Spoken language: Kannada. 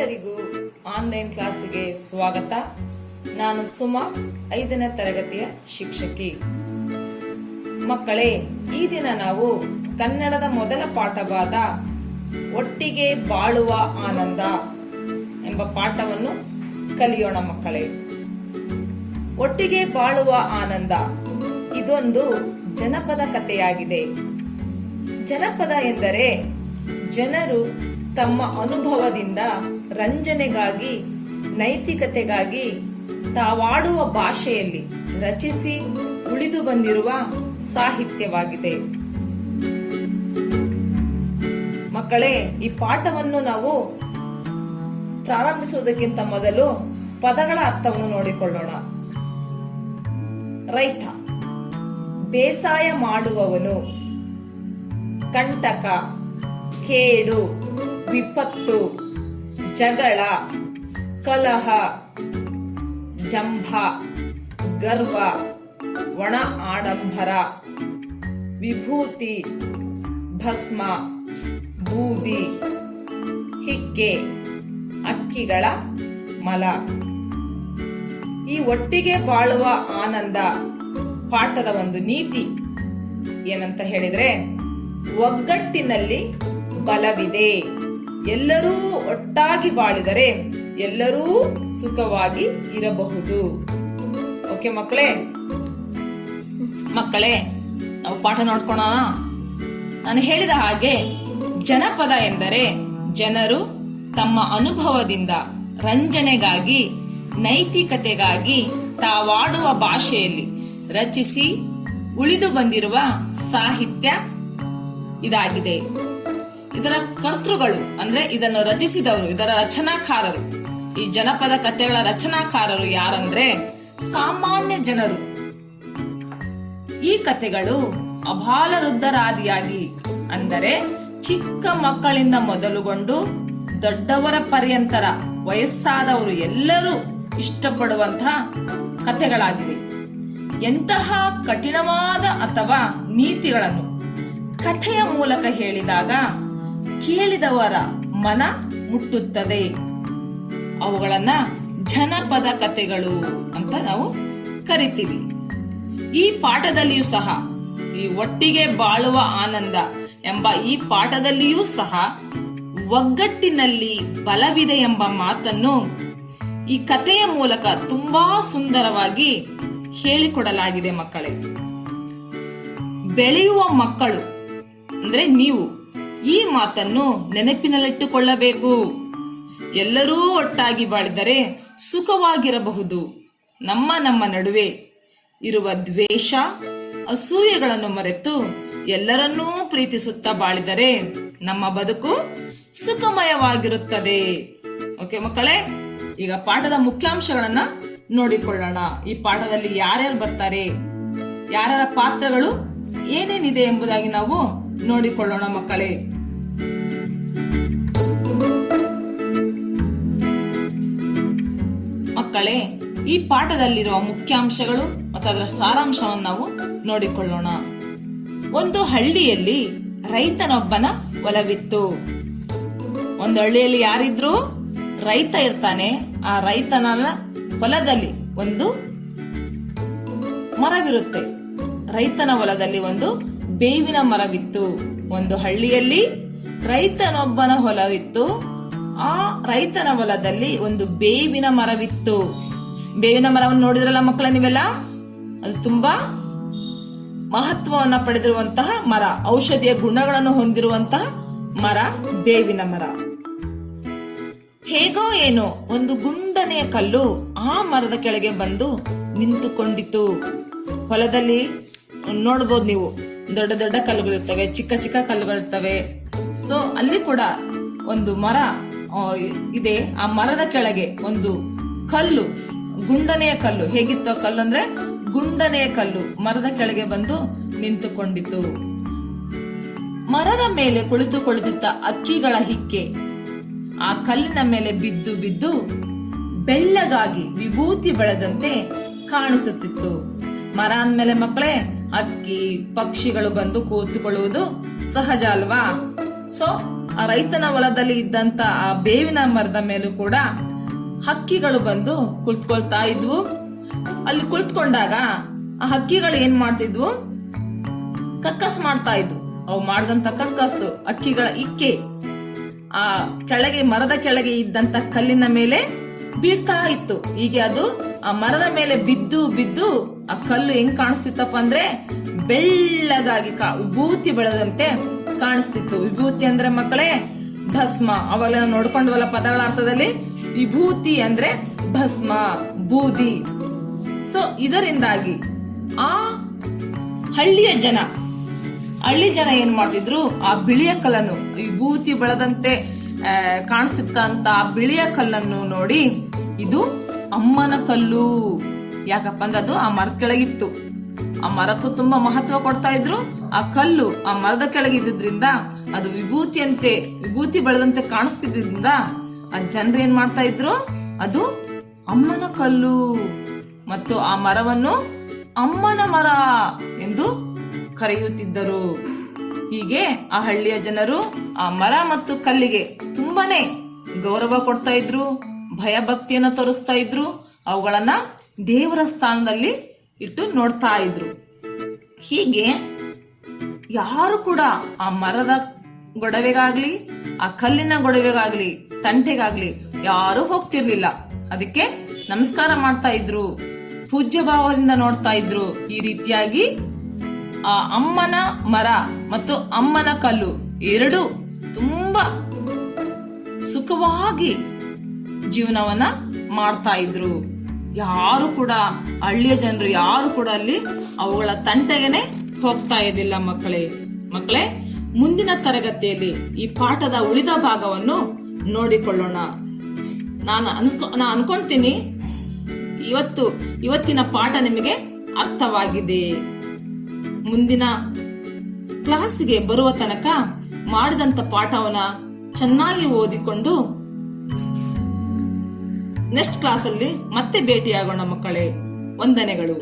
ಎಲ್ಲರಿಗೂ ಆನ್ಲೈನ್ ಕ್ಲಾಸಿಗೆ ಸ್ವಾಗತ. ನಾನು ಸುಮಾ, 5ನೇ ತರಗತಿಯ ಶಿಕ್ಷಕಿ. ಮಕ್ಕಳೇ, ಈ ದಿನ ನಾವು ಕನ್ನಡದ ಮೊದಲ ಪಾಠವಾದ ಒಟ್ಟಿಗೆ ಬಾಳುವ ಆನಂದ ಎಂಬ ಪಾಠವನ್ನು ಕಲಿಯೋಣ. ಮಕ್ಕಳೇ, ಒಟ್ಟಿಗೆ ಬಾಳುವ ಆನಂದ ಇದೊಂದು ಜನಪದ ಕಥೆಯಾಗಿದೆ. ಜನಪದ ಎಂದರೆ ಜನರು ತಮ್ಮ ಅನುಭವದಿಂದ ರಂಜನೆಗಾಗಿ, ನೈತಿಕತೆಗಾಗಿ ತಾವಾಡುವ ಭಾಷೆಯಲ್ಲಿ ರಚಿಸಿ ಉಳಿದು ಬಂದಿರುವ ಸಾಹಿತ್ಯವಾಗಿದೆ. ಮಕ್ಕಳೇ, ಈ ಪಾಠವನ್ನು ನಾವು ಪ್ರಾರಂಭಿಸುವುದಕ್ಕಿಂತ ಮೊದಲು ಪದಗಳ ಅರ್ಥವನ್ನು ನೋಡಿಕೊಳ್ಳೋಣ. ರೈತ, ಬೇಸಾಯ ಮಾಡುವವನು. ಕಂಟಕ, ಕೇಡು, ವಿಪತ್ತು, ಜಗಳ, ಕಲಹ, ಜಂಭ, ಗರ್ವ, ಒಣ ಆಡಂಬರ, ವಿಭೂತಿ, ಭಸ್ಮ, ಬೂದಿ, ಹಿಕ್ಕೆ, ಅಕ್ಕಿಗಳ ಮಲ. ಈ ಒಟ್ಟಿಗೆ ಬಾಳುವ ಆನಂದ ಪಾಠದ ಒಂದು ನೀತಿ ಏನಂತ ಹೇಳಿದ್ರೆ, ಒಗ್ಗಟ್ಟಿನಲ್ಲಿ ಬಲವಿದೆ. ಎಲ್ಲರೂ ಒಟ್ಟಾಗಿ ಬಾಳಿದರೆ ಎಲ್ಲರೂ ಸುಖವಾಗಿ ಇರಬಹುದು. ಓಕೆ ಮಕ್ಕಳೇ, ನಾವು ಪಾಠ ನೋಡ್ಕೊಳ್ಳೋಣ. ನಾನು ಹೇಳಿದ ಹಾಗೆ ಜನಪದ ಎಂದರೆ ಜನರು ತಮ್ಮ ಅನುಭವದಿಂದ ರಂಜನೆಗಾಗಿ, ನೈತಿಕತೆಗಾಗಿ ತಾವಾಡುವ ಭಾಷೆಯಲ್ಲಿ ರಚಿಸಿ ಉಳಿದು ಬಂದಿರುವ ಸಾಹಿತ್ಯ ಇದಾಗಿದೆ. ಇದರ ಕರ್ತೃಗಳು ಅಂದ್ರೆ ಇದನ್ನು ರಚಿಸಿದವರು, ಇದರ ರಚನಾಕಾರರು, ಈ ಜನಪದ ಕಥೆಗಳ ರಚನಾಕಾರರು ಯಾರಂದ್ರೆ ಸಾಮಾನ್ಯ ಜನರು. ಈ ಕಥೆಗಳು ಅಬಾಲವೃದ್ಧರಾದಿಯಾಗಿ ಅಂದರೆ ಚಿಕ್ಕ ಮಕ್ಕಳಿಂದ ಮೊದಲುಗೊಂಡು ದೊಡ್ಡವರ ಪರ್ಯಂತರ ವಯಸ್ಸಾದವರು ಎಲ್ಲರೂ ಇಷ್ಟಪಡುವಂತಹ ಕಥೆಗಳಾಗಿವೆ. ಎಂತಹ ಕಠಿಣವಾದ ಅಥವಾ ನೀತಿಗಳನ್ನು ಕಥೆಯ ಮೂಲಕ ಹೇಳಿದಾಗ ಕೇಳಿದವರ ಮನ ಮುಟ್ಟುತ್ತದೆ. ಅವುಗಳನ್ನ ಜನಪದ ಕಥೆಗಳು ಅಂತ ನಾವು ಕರಿತೀವಿ. ಈ ಪಾಠದಲ್ಲಿಯೂ ಸಹ, ಈ ಒಟ್ಟಿಗೆ ಬಾಳುವ ಆನಂದ ಎಂಬ ಈ ಪಾಠದಲ್ಲಿಯೂ ಸಹ ಒಗ್ಗಟ್ಟಿನಲ್ಲಿ ಬಲವಿದೆ ಎಂಬ ಮಾತನ್ನು ಈ ಕಥೆಯ ಮೂಲಕ ತುಂಬಾ ಸುಂದರವಾಗಿ ಹೇಳಿಕೊಡಲಾಗಿದೆ. ಮಕ್ಕಳೇ, ಬೆಳೆಯುವ ಮಕ್ಕಳು ಅಂದ್ರೆ ನೀವು ಈ ಮಾತನ್ನು ನೆನಪಿನಲ್ಲಿಟ್ಟುಕೊಳ್ಳಬೇಕು. ಎಲ್ಲರೂ ಒಟ್ಟಾಗಿ ಬಾಳಿದರೆ ಸುಖವಾಗಿರಬಹುದು. ನಮ್ಮ ನಡುವೆ ಇರುವ ದ್ವೇಷ, ಅಸೂಯೆಗಳನ್ನು ಮರೆತು ಎಲ್ಲರನ್ನೂ ಪ್ರೀತಿಸುತ್ತಾ ಬಾಳಿದರೆ ನಮ್ಮ ಬದುಕು ಸುಖಮಯವಾಗಿರುತ್ತದೆ. ಓಕೆ ಮಕ್ಕಳೇ, ಈಗ ಪಾಠದ ಮುಖ್ಯಾಂಶಗಳನ್ನ ನೋಡಿಕೊಳ್ಳೋಣ. ಈ ಪಾಠದಲ್ಲಿ ಯಾರ್ಯಾರು ಬರ್ತಾರೆ, ಯಾರ್ಯಾರ ಪಾತ್ರಗಳು ಏನೇನಿದೆ ಎಂಬುದಾಗಿ ನಾವು ನೋಡಿಕೊಳ್ಳೋಣ. ಮಕ್ಕಳೇ, ಈ ಪಾಠದಲ್ಲಿರುವ ಮುಖ್ಯಾಂಶಗಳು ಮತ್ತು ಅದರ ಸಾರಾಂಶವನ್ನು ನಾವು ನೋಡಿಕೊಳ್ಳೋಣ. ಒಂದು ಹಳ್ಳಿಯಲ್ಲಿ ರೈತನೊಬ್ಬನ ಹೊಲವಿತ್ತು. ಒಂದು ಹಳ್ಳಿಯಲ್ಲಿ ಯಾರಿದ್ರು? ರೈತ ಇರ್ತಾನೆ. ಆ ರೈತನ ಹೊಲದಲ್ಲಿ ಒಂದು ಮರವಿರುತ್ತೆ. ರೈತನ ಹೊಲದಲ್ಲಿ ಒಂದು ಬೇವಿನ ಮರವಿತ್ತು. ಒಂದು ಹಳ್ಳಿಯಲ್ಲಿ ರೈತನೊಬ್ಬನ ಹೊಲವಿತ್ತು. ಆ ರೈತನ ಹೊಲದಲ್ಲಿ ಒಂದು ಬೇವಿನ ಮರವಿತ್ತು. ಬೇವಿನ ಮರವನ್ನು ನೋಡಿದ್ರಲ್ಲ ಮಕ್ಕಳ ನೀವೆಲ್ಲ? ಅದು ತುಂಬಾ ಮಹತ್ವವನ್ನು ಪಡೆದಿರುವಂತಹ ಮರ, ಔಷಧಿಯ ಗುಣಗಳನ್ನು ಹೊಂದಿರುವಂತಹ ಮರ ಬೇವಿನ ಮರ. ಹೇಗೋ ಏನೋ ಒಂದು ಗುಂಡನೆಯ ಕಲ್ಲು ಆ ಮರದ ಕೆಳಗೆ ಬಂದು ನಿಂತುಕೊಂಡಿತು. ಹೊಲದಲ್ಲಿ ನೋಡಬಹುದು ನೀವು, ದೊಡ್ಡ ದೊಡ್ಡ ಕಲ್ಲುಗಳಿರ್ತವೆ, ಚಿಕ್ಕ ಚಿಕ್ಕ ಕಲ್ಲುಗಳಿರ್ತವೆ. ಸೊ ಅಲ್ಲಿ ಕೂಡ ಒಂದು ಮರ ಇದೆ. ಆ ಮರದ ಕೆಳಗೆ ಒಂದು ಕಲ್ಲು, ಗುಂಡನೆಯ ಕಲ್ಲು. ಹೇಗಿತ್ತು ಕಲ್ಲು ಅಂದ್ರೆ ಗುಂಡನೆಯ ಕಲ್ಲು ಮರದ ಕೆಳಗೆ ಬಂದು ನಿಂತುಕೊಂಡಿತು. ಮರದ ಮೇಲೆ ಕುಳಿತುಕೊಳ್ಳುತ್ತಿದ್ದ ಅಕ್ಕಿಗಳ ಹಿಕ್ಕೆ ಆ ಕಲ್ಲಿನ ಮೇಲೆ ಬಿದ್ದು ಬಿದ್ದು ಬೆಳ್ಳಗಾಗಿ ವಿಭೂತಿ ಬೆಳೆದಂತೆ ಕಾಣಿಸುತ್ತಿತ್ತು. ಮರ ಅಂದ್ಮೇಲೆ ಮಕ್ಕಳೇ ಅಕ್ಕಿ ಪಕ್ಷಿಗಳು ಬಂದು ಕೂತುಕೊಳ್ಳುವುದು ಸಹಜ ಅಲ್ವಾ? ಸೊ ಆ ರೈತನ ಹೊಲದಲ್ಲಿ ಇದ್ದಂತ ಆ ಬೇವಿನ ಮರದ ಮೇಲೂ ಕೂಡ ಹಕ್ಕಿಗಳು ಬಂದು ಕುಳಿತುಕೊಳ್ತಾ ಇದ್ವು. ಅಲ್ಲಿ ಕುಳಿತುಕೊಂಡಾಗ ಆ ಹಕ್ಕಿಗಳು ಏನ್ ಮಾಡ್ತಿದ್ವು, ಕಕ್ಕಸ್ ಮಾಡ್ತಾ ಇದ್ವು. ಅವು ಮಾಡಿದಂತ ಕಕ್ಕಸ್ಸು ಹಕ್ಕಿಗಳ ಇಕ್ಕೆ ಆ ಕೆಳಗೆ, ಮರದ ಕೆಳಗೆ ಇದ್ದಂತ ಕಲ್ಲಿನ ಮೇಲೆ ಬೀಳ್ತಾ ಇತ್ತು. ಹೀಗೆ ಅದು ಆ ಮರದ ಮೇಲೆ ಬಿದ್ದು ಬಿದ್ದು ಆ ಕಲ್ಲು ಹೆಂಗ್ ಕಾಣಿಸ್ತಿತ್ತಪ್ಪ ಅಂದ್ರೆ ಬೆಳ್ಳಗಾಗಿ ವಿಭೂತಿ ಬೆಳೆದಂತೆ ಕಾಣಿಸ್ತಿತ್ತು. ವಿಭೂತಿ ಅಂದ್ರೆ ಮಕ್ಕಳೇ ಭಸ್ಮ. ಅವೆಲ್ಲ ನೋಡ್ಕೊಂಡ್ವಲ್ಲ ಪದಗಳ ಅರ್ಥದಲ್ಲಿ. ವಿಭೂತಿ ಅಂದ್ರೆ ಭಸ್ಮ, ಬೂದಿ. ಸೊ ಇದರಿಂದಾಗಿ ಆ ಹಳ್ಳಿ ಜನ ಏನ್ ಮಾಡ್ತಿದ್ರು, ಆ ಬಿಳಿಯ ಕಲ್ಲನ್ನು, ವಿಭೂತಿ ಬೆಳೆದಂತೆ ಕಾಣಿಸ್ತಿತ್ತಂತ ಆ ಬಿಳಿಯ ಕಲ್ಲನ್ನು ನೋಡಿ ಇದು ಅಮ್ಮನ ಕಲ್ಲು. ಯಾಕಪ್ಪ ಅಂದ್ರೆ ಅದು ಆ ಮರದ ಕೆಳಗಿತ್ತು. ಆ ಮರಕ್ಕೂ ತುಂಬಾ ಮಹತ್ವ ಕೊಡ್ತಾ ಇದ್ರು. ಆ ಕಲ್ಲು ಆ ಮರದ ಕೆಳಗೆ ಇದ್ದಿದ್ರಿಂದ ಅದು ವಿಭೂತಿ ಬೆಳೆದಂತೆ ಕಾಣಿಸ್ತಿದ್ರಿಂದ ಆ ಜನರು ಏನ್ ಮಾಡ್ತಾ ಇದ್ರು, ಅದು ಅಮ್ಮನ ಕಲ್ಲು ಮತ್ತು ಆ ಮರವನ್ನು ಅಮ್ಮನ ಮರ ಎಂದು ಕರೆಯುತ್ತಿದ್ದರು. ಹೀಗೆ ಆ ಹಳ್ಳಿಯ ಜನರು ಆ ಮರ ಮತ್ತು ಕಲ್ಲಿಗೆ ತುಂಬಾನೇ ಗೌರವ ಕೊಡ್ತಾ ಇದ್ರು, ಭಯ ಭಕ್ತಿಯನ್ನ ತೋರಿಸ್ತಾ ಇದ್ರು. ಅವುಗಳನ್ನ ದೇವರ ಸ್ಥಾನದಲ್ಲಿ ಇಟ್ಟು ನೋಡ್ತಾ ಇದ್ರು. ಹೀಗೆ ಯಾರು ಕೂಡ ಆ ಮರದ ಗೊಡವೆಗಾಗ್ಲಿ, ಆ ಕಲ್ಲಿನ ಗೊಡವೆಗಾಗ್ಲಿ, ತಂಟೆಗಾಗ್ಲಿ ಯಾರು ಹೋಗ್ತಿರ್ಲಿಲ್ಲ. ಅದಕ್ಕೆ ನಮಸ್ಕಾರ ಮಾಡ್ತಾ ಇದ್ರು, ಪೂಜ್ಯ ಭಾವದಿಂದ ನೋಡ್ತಾ ಇದ್ರು. ಈ ರೀತಿಯಾಗಿ ಆ ಅಮ್ಮನ ಮರ ಮತ್ತು ಅಮ್ಮನ ಕಲ್ಲು ಎರಡು ತುಂಬಾ ಸುಖವಾಗಿ ಜೀವನವನ್ನ ಮಾಡ್ತಾ ಇದ್ರು. ಯಾರು ಕೂಡ, ಹಳ್ಳಿಯ ಜನರು ಯಾರು ಕೂಡ ಅಲ್ಲಿ ಅವುಗಳ ತಂಟೆಗೆನೆ ಹೋಗ್ತಾ ಇರಲಿಲ್ಲ. ಮಕ್ಕಳೇ ಮುಂದಿನ ತರಗತಿಯಲ್ಲಿ ಈ ಪಾಠದ ಉಳಿದ ಭಾಗವನ್ನು ನೋಡಿಕೊಳ್ಳೋಣ. ನಾನು ಅನ್ಕೊಂತೀನಿ ಇವತ್ತಿನ ಪಾಠ ನಿಮಗೆ ಅರ್ಥವಾಗಿದೆ. ಮುಂದಿನ ಕ್ಲಾಸಿಗೆ ಬರುವ ತನಕ ಮಾಡಿದಂತ ಪಾಠವನ್ನ ಚೆನ್ನಾಗಿ ಓದಿಕೊಂಡು ನೆಕ್ಸ್ಟ್ ಕ್ಲಾಸಲ್ಲಿ ಮತ್ತೆ ಭೇಟಿಯಾಗೋಣ ಮಕ್ಕಳೇ. ವಂದನೆಗಳು.